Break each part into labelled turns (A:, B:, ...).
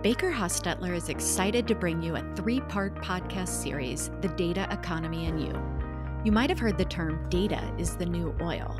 A: Baker Hostetler is excited to bring you a 3-part podcast series, The Data Economy and You. You might have heard the term data is the new oil.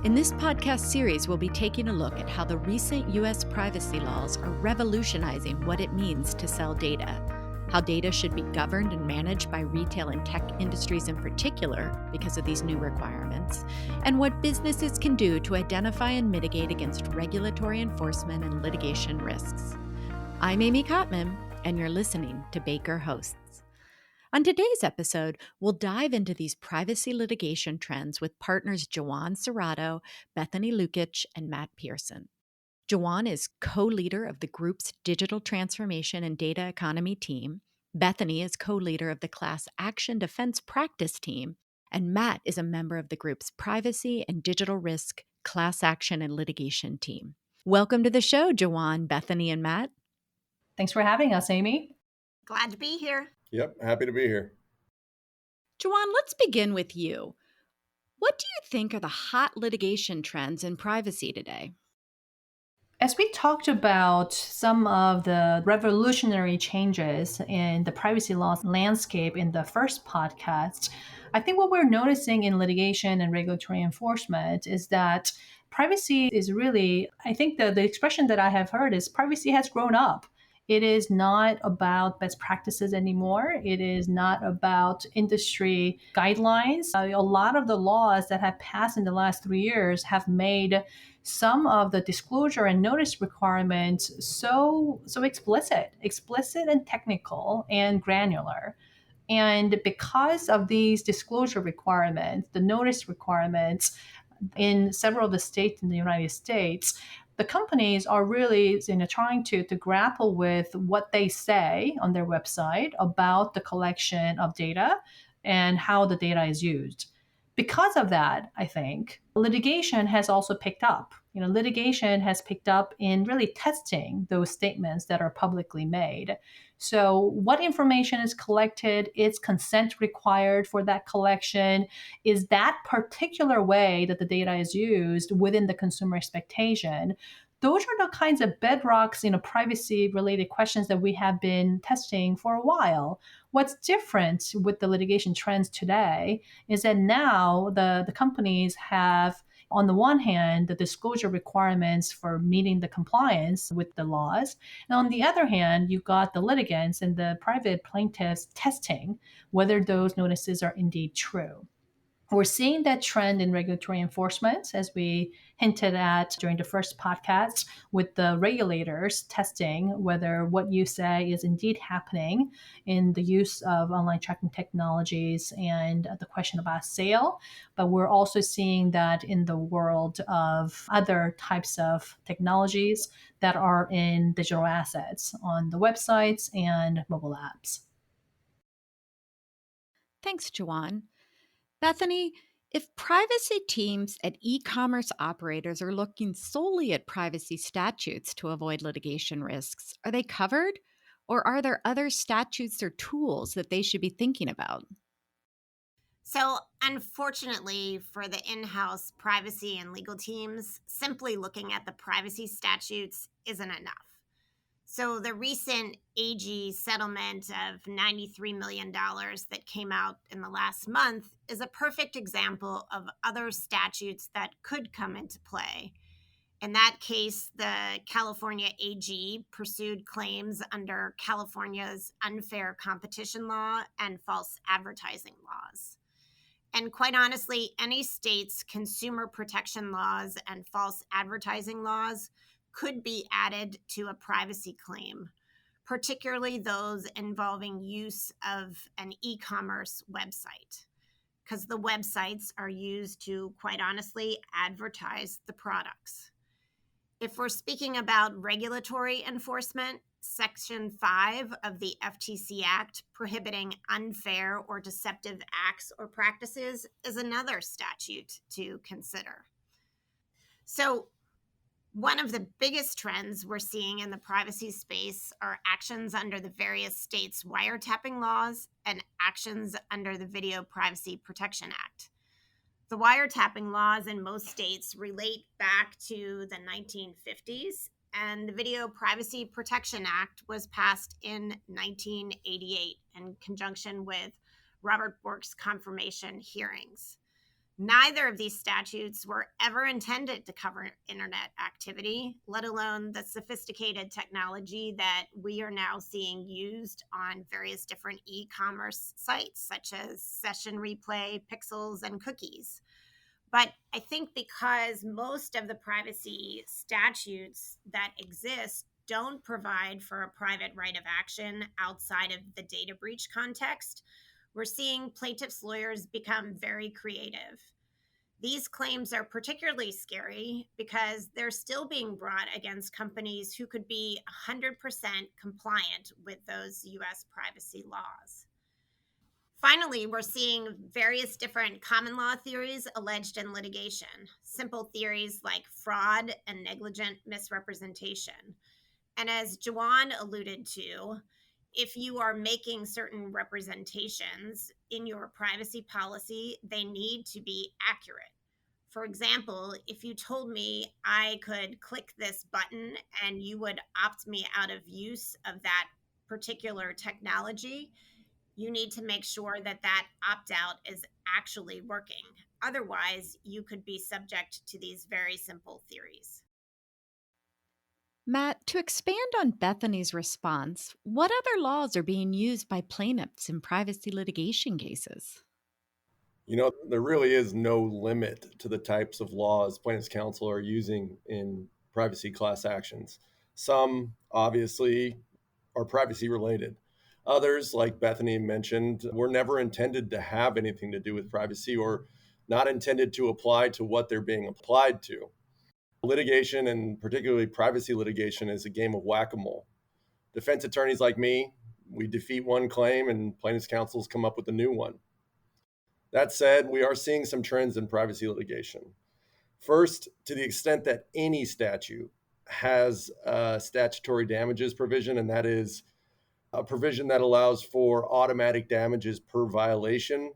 A: In this podcast series, we'll be taking a look at how the recent U.S. privacy laws are revolutionizing what it means to sell data, how data should be governed and managed by retail and tech industries in particular because of these new requirements, and what businesses can do to identify and mitigate against regulatory enforcement and litigation risks. I'm Amy Kottman, and you're listening to Baker Hosts. On today's episode, we'll dive into these privacy litigation trends with partners jserrato, Bethany Blukitsch, and Matt Pearson. Jawan is co-leader of the group's digital transformation and data economy team. Bethany is co-leader of the class action defense practice team, and Matt is a member of the group's privacy and digital risk class action and litigation team. Welcome to the show, Jawan, Bethany, and Matt.
B: Thanks for having us, Amy.
C: Glad to be here.
D: Yep, happy to be here.
A: Jawan, let's begin with you. What do you think are the hot litigation trends in privacy today?
B: As we talked about some of the revolutionary changes in the privacy law landscape in the first podcast, I think what we're noticing in litigation and regulatory enforcement is that privacy is really, I think the expression that I have heard is privacy has grown up. It is not about best practices anymore. It is not about industry guidelines. A lot of the laws that have passed in the last 3 years have made some of the disclosure and notice requirements so explicit and technical and granular. And because of these disclosure requirements, the notice requirements in several of the states in the United States, the companies are really trying to grapple with what they say on their website about the collection of data and how the data is used. Because of that, I think litigation has also picked up. Litigation has picked up in really testing those statements that are publicly made. So what information is collected? Is consent required for that collection? Is that particular way that the data is used within the consumer expectation? Those are the kinds of bedrocks, privacy-related questions that we have been testing for a while. What's different with the litigation trends today is that now the companies have, on the one hand, the disclosure requirements for meeting the compliance with the laws. And on the other hand, you've got the litigants and the private plaintiffs testing whether those notices are indeed true. We're seeing that trend in regulatory enforcement, as we hinted at during the first podcast, with the regulators testing whether what you say is indeed happening in the use of online tracking technologies and the question about sale. But we're also seeing that in the world of other types of technologies that are in digital assets on the websites and mobile apps.
A: Thanks, Jawan. Bethany, if privacy teams at e-commerce operators are looking solely at privacy statutes to avoid litigation risks, are they covered? Or are there other statutes or tools that they should be thinking about?
C: So, unfortunately for the in-house privacy and legal teams, simply looking at the privacy statutes isn't enough. So the recent AG settlement of $93 million that came out in the last month is a perfect example of other statutes that could come into play. In that case, the California AG pursued claims under California's unfair competition law and false advertising laws. And quite honestly, any state's consumer protection laws and false advertising laws could be added to a privacy claim, particularly those involving use of an e-commerce website, because the websites are used to, quite honestly, advertise the products. If we're speaking about regulatory enforcement, Section 5 of the FTC Act prohibiting unfair or deceptive acts or practices is another statute to consider. So, one of the biggest trends we're seeing in the privacy space are actions under the various states' wiretapping laws and actions under the Video Privacy Protection Act. The wiretapping laws in most states relate back to the 1950s and the Video Privacy Protection Act was passed in 1988 in conjunction with Robert Bork's confirmation hearings. Neither of these statutes were ever intended to cover internet activity, let alone the sophisticated technology that we are now seeing used on various different e-commerce sites, such as session replay, pixels, and cookies. But I think because most of the privacy statutes that exist don't provide for a private right of action outside of the data breach context, we're seeing plaintiffs' lawyers become very creative. These claims are particularly scary because they're still being brought against companies who could be 100% compliant with those US privacy laws. Finally, we're seeing various different common law theories alleged in litigation. Simple theories like fraud and negligent misrepresentation. And as Jawan alluded to, if you are making certain representations in your privacy policy, they need to be accurate. For example, if you told me I could click this button and you would opt me out of use of that particular technology, you need to make sure that that opt out is actually working. Otherwise, you could be subject to these very simple theories.
A: Matt, to expand on Bethany's response, what other laws are being used by plaintiffs in privacy litigation cases?
D: There really is no limit to the types of laws plaintiffs' counsel are using in privacy class actions. Some, obviously, are privacy related. Others, like Bethany mentioned, were never intended to have anything to do with privacy or not intended to apply to what they're being applied to. Litigation, and particularly privacy litigation, is a game of whack-a-mole. Defense attorneys like me, we defeat one claim and plaintiffs' counsels come up with a new one. That said, we are seeing some trends in privacy litigation. First, to the extent that any statute has a statutory damages provision, and that is a provision that allows for automatic damages per violation,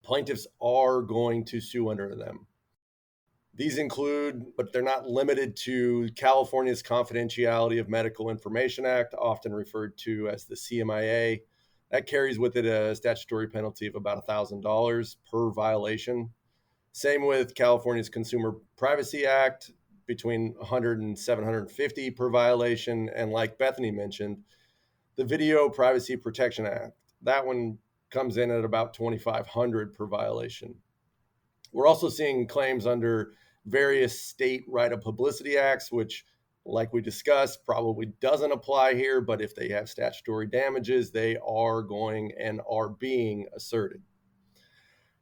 D: plaintiffs are going to sue under them. These include, but they're not limited to, California's Confidentiality of Medical Information Act, often referred to as the CMIA. That carries with it a statutory penalty of about $1,000 per violation. Same with California's Consumer Privacy Act, between $100 and $750 per violation. And like Bethany mentioned, the Video Privacy Protection Act, that one comes in at about $2,500 per violation. We're also seeing claims under various state right of publicity acts, which, like we discussed, probably doesn't apply here, but if they have statutory damages, they are going and are being asserted.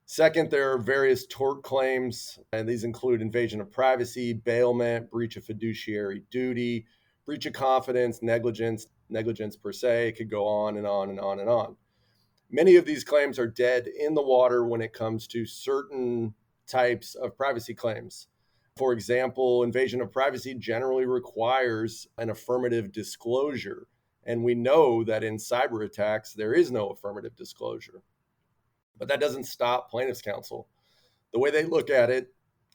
D: Second, there are various tort claims, and these include invasion of privacy, bailment, breach of fiduciary duty, breach of confidence, negligence per se. It could go on and on and on and on. Many of these claims are dead in the water when it comes to certain types of privacy claims. For example, invasion of privacy generally requires an affirmative disclosure, and we know that in cyber attacks, there is no affirmative disclosure. But that doesn't stop plaintiffs' counsel. The way they look at it,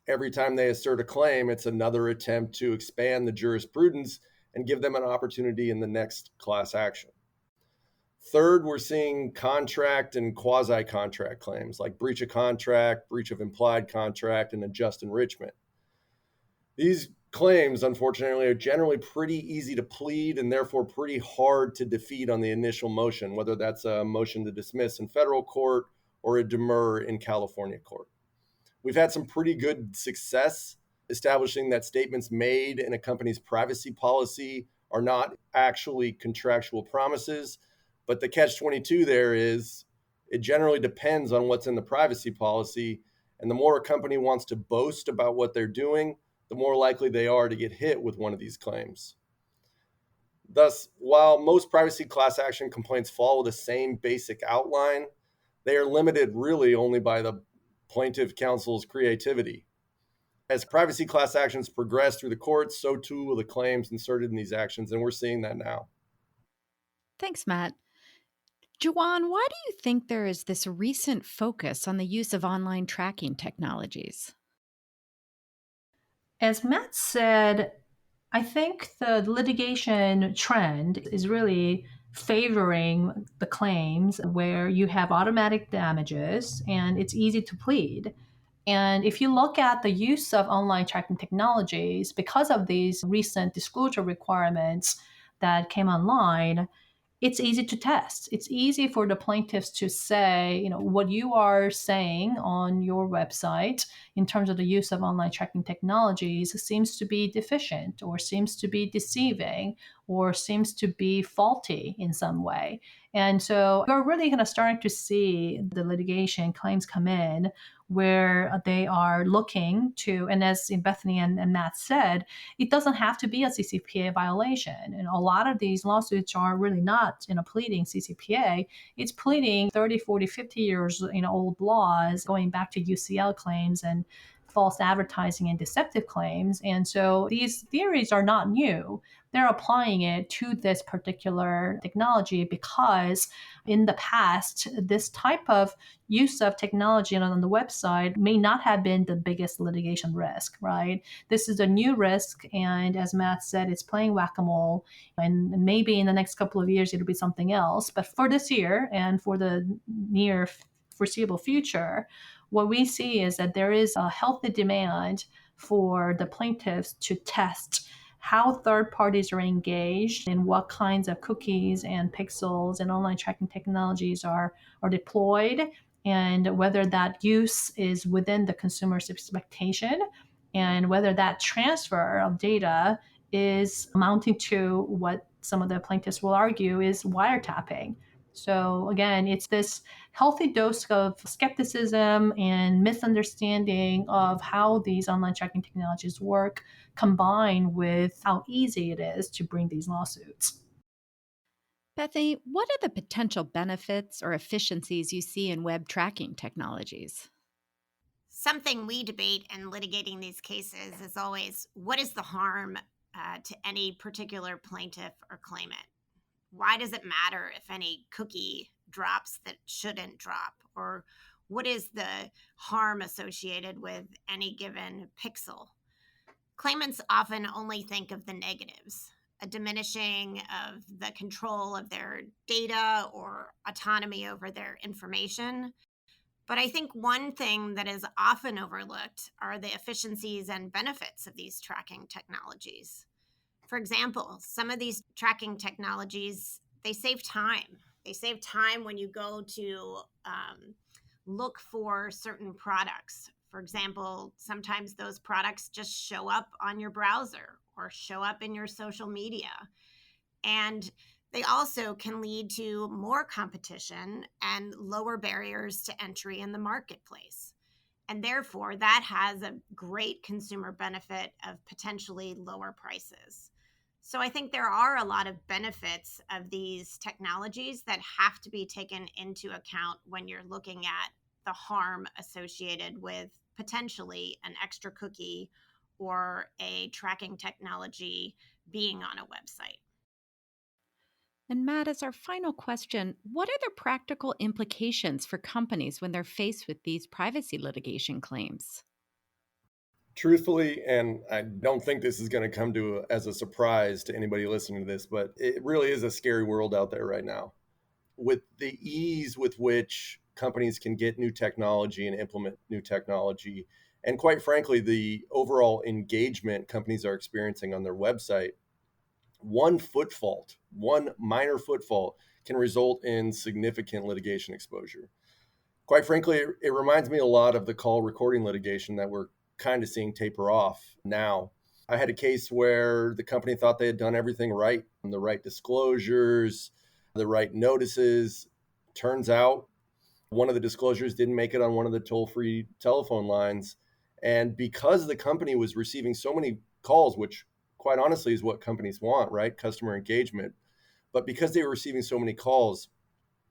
D: every time they assert a claim, it's another attempt to expand the jurisprudence and give them an opportunity in the next class action. Third, we're seeing contract and quasi-contract claims like breach of contract, breach of implied contract, and unjust enrichment. These claims, unfortunately, are generally pretty easy to plead and therefore pretty hard to defeat on the initial motion, whether that's a motion to dismiss in federal court or a demur in California court. We've had some pretty good success establishing that statements made in a company's privacy policy are not actually contractual promises. But the catch-22 there is it generally depends on what's in the privacy policy. And the more a company wants to boast about what they're doing, the more likely they are to get hit with one of these claims. Thus, while most privacy class action complaints follow the same basic outline, they are limited really only by the plaintiff counsel's creativity. As privacy class actions progress through the courts, so too will the claims inserted in these actions, and we're seeing that now.
A: Thanks, Matt. Jawan, why do you think there is this recent focus on the use of online tracking technologies?
B: As Matt said, I think the litigation trend is really favoring the claims where you have automatic damages and it's easy to plead. And if you look at the use of online tracking technologies, because of these recent disclosure requirements that came online, it's easy to test. It's easy for the plaintiffs to say, what you are saying on your website in terms of the use of online tracking technologies seems to be deficient or seems to be deceiving or seems to be faulty in some way. And so we're really kind of starting to see the litigation claims come in where they are looking to, and as Bethany and Matt said, it doesn't have to be a CCPA violation. And a lot of these lawsuits are really not pleading CCPA. It's pleading 30, 40, 50 years old laws going back to UCL claims and false advertising and deceptive claims. And so these theories are not new. They're applying it to this particular technology because in the past, this type of use of technology on the website may not have been the biggest litigation risk, right? This is a new risk. And as Matt said, it's playing whack-a-mole. And maybe in the next couple of years, it'll be something else. But for this year and for the near foreseeable future, what we see is that there is a healthy demand for the plaintiffs to test how third parties are engaged and what kinds of cookies and pixels and online tracking technologies are deployed, and whether that use is within the consumer's expectation, and whether that transfer of data is amounting to what some of the plaintiffs will argue is wiretapping. So again, it's this healthy dose of skepticism and misunderstanding of how these online tracking technologies work, combined with how easy it is to bring these lawsuits.
A: Bethany, what are the potential benefits or efficiencies you see in web tracking technologies?
C: Something we debate in litigating these cases is always, what is the harm to any particular plaintiff or claimant? Why does it matter if any cookie drops that shouldn't drop? Or what is the harm associated with any given pixel? Claimants often only think of the negatives, a diminishing of the control of their data or autonomy over their information. But I think one thing that is often overlooked are the efficiencies and benefits of these tracking technologies. For example, some of these tracking technologies, they save time. They save time when you go to look for certain products. For example, sometimes those products just show up on your browser or show up in your social media. And they also can lead to more competition and lower barriers to entry in the marketplace. And therefore, that has a great consumer benefit of potentially lower prices. So I think there are a lot of benefits of these technologies that have to be taken into account when you're looking at the harm associated with potentially an extra cookie or a tracking technology being on a website.
A: And Matt, as our final question, what are the practical implications for companies when they're faced with these privacy litigation claims?
D: Truthfully, and I don't think this is going to come as a surprise to anybody listening to this, but it really is a scary world out there right now. With the ease with which companies can get new technology and implement new technology, and quite frankly, the overall engagement companies are experiencing on their website, one minor foot fault can result in significant litigation exposure. Quite frankly, it reminds me a lot of the call recording litigation that we're kind of seeing taper off now. I had a case where the company thought they had done everything right, the right disclosures, the right notices. Turns out one of the disclosures didn't make it on one of the toll-free telephone lines. And because the company was receiving so many calls, which quite honestly is what companies want, right? Customer engagement. But because they were receiving so many calls,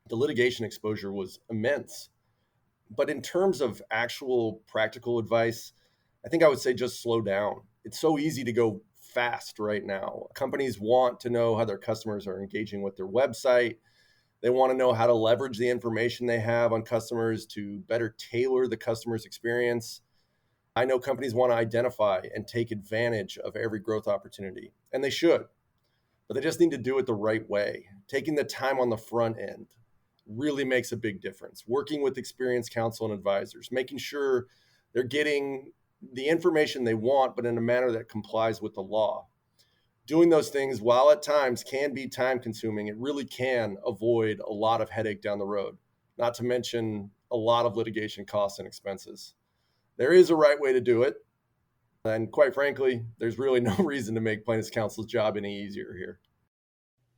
D: the litigation exposure was immense. But in terms of actual practical advice, I think I would say just slow down. It's so easy to go fast right now. Companies want to know how their customers are engaging with their website. They want to know how to leverage the information they have on customers to better tailor the customer's experience. I know companies want to identify and take advantage of every growth opportunity, and they should, but they just need to do it the right way. Taking the time on the front end really makes a big difference. Working with experienced counsel and advisors, making sure they're getting the information they want, but in a manner that complies with the law. Doing those things, while at times can be time consuming, it really can avoid a lot of headache down the road, not to mention a lot of litigation costs and expenses. There is a right way to do it. And quite frankly, there's really no reason to make plaintiff's counsel's job any easier here.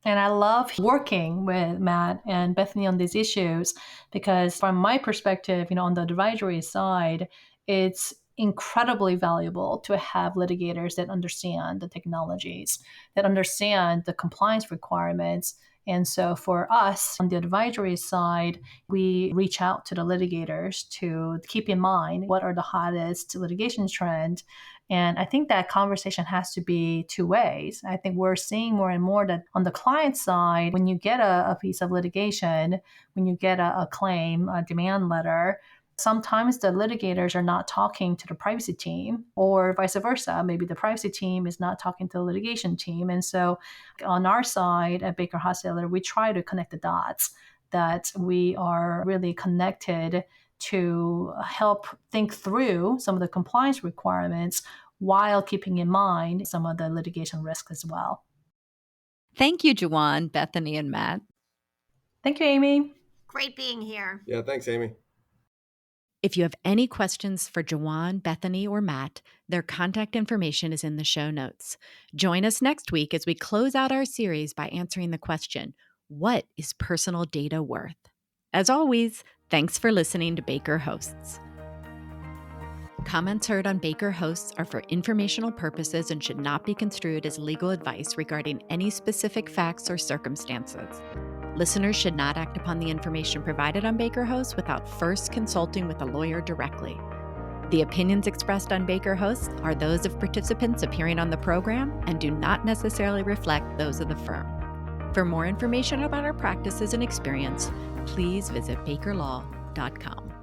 B: And I love working with Matt and Bethany on these issues because from my perspective, on the advisory side, it's incredibly valuable to have litigators that understand the technologies, that understand the compliance requirements. And so for us on the advisory side, we reach out to the litigators to keep in mind what are the hottest litigation trends. And I think that conversation has to be two ways. I think we're seeing more and more that on the client side, when you get a piece of litigation, when you get a claim, a demand letter, sometimes the litigators are not talking to the privacy team or vice versa. Maybe the privacy team is not talking to the litigation team. And so on our side at Baker Hostetler, we try to connect the dots that we are really connected to help think through some of the compliance requirements while keeping in mind some of the litigation risks as well.
A: Thank you, Juwan, Bethany, and Matt.
B: Thank you, Amy.
C: Great being here.
D: Yeah, thanks, Amy.
A: If you have any questions for Juwan, Bethany, or Matt, their contact information is in the show notes. Join us next week as we close out our series by answering the question, what is personal data worth? As always, thanks for listening to Baker Hosts. Comments heard on Baker Hosts are for informational purposes and should not be construed as legal advice regarding any specific facts or circumstances. Listeners should not act upon the information provided on Baker Hosts without first consulting with a lawyer directly. The opinions expressed on Baker Hosts are those of participants appearing on the program and do not necessarily reflect those of the firm. For more information about our practices and experience, please visit bakerlaw.com.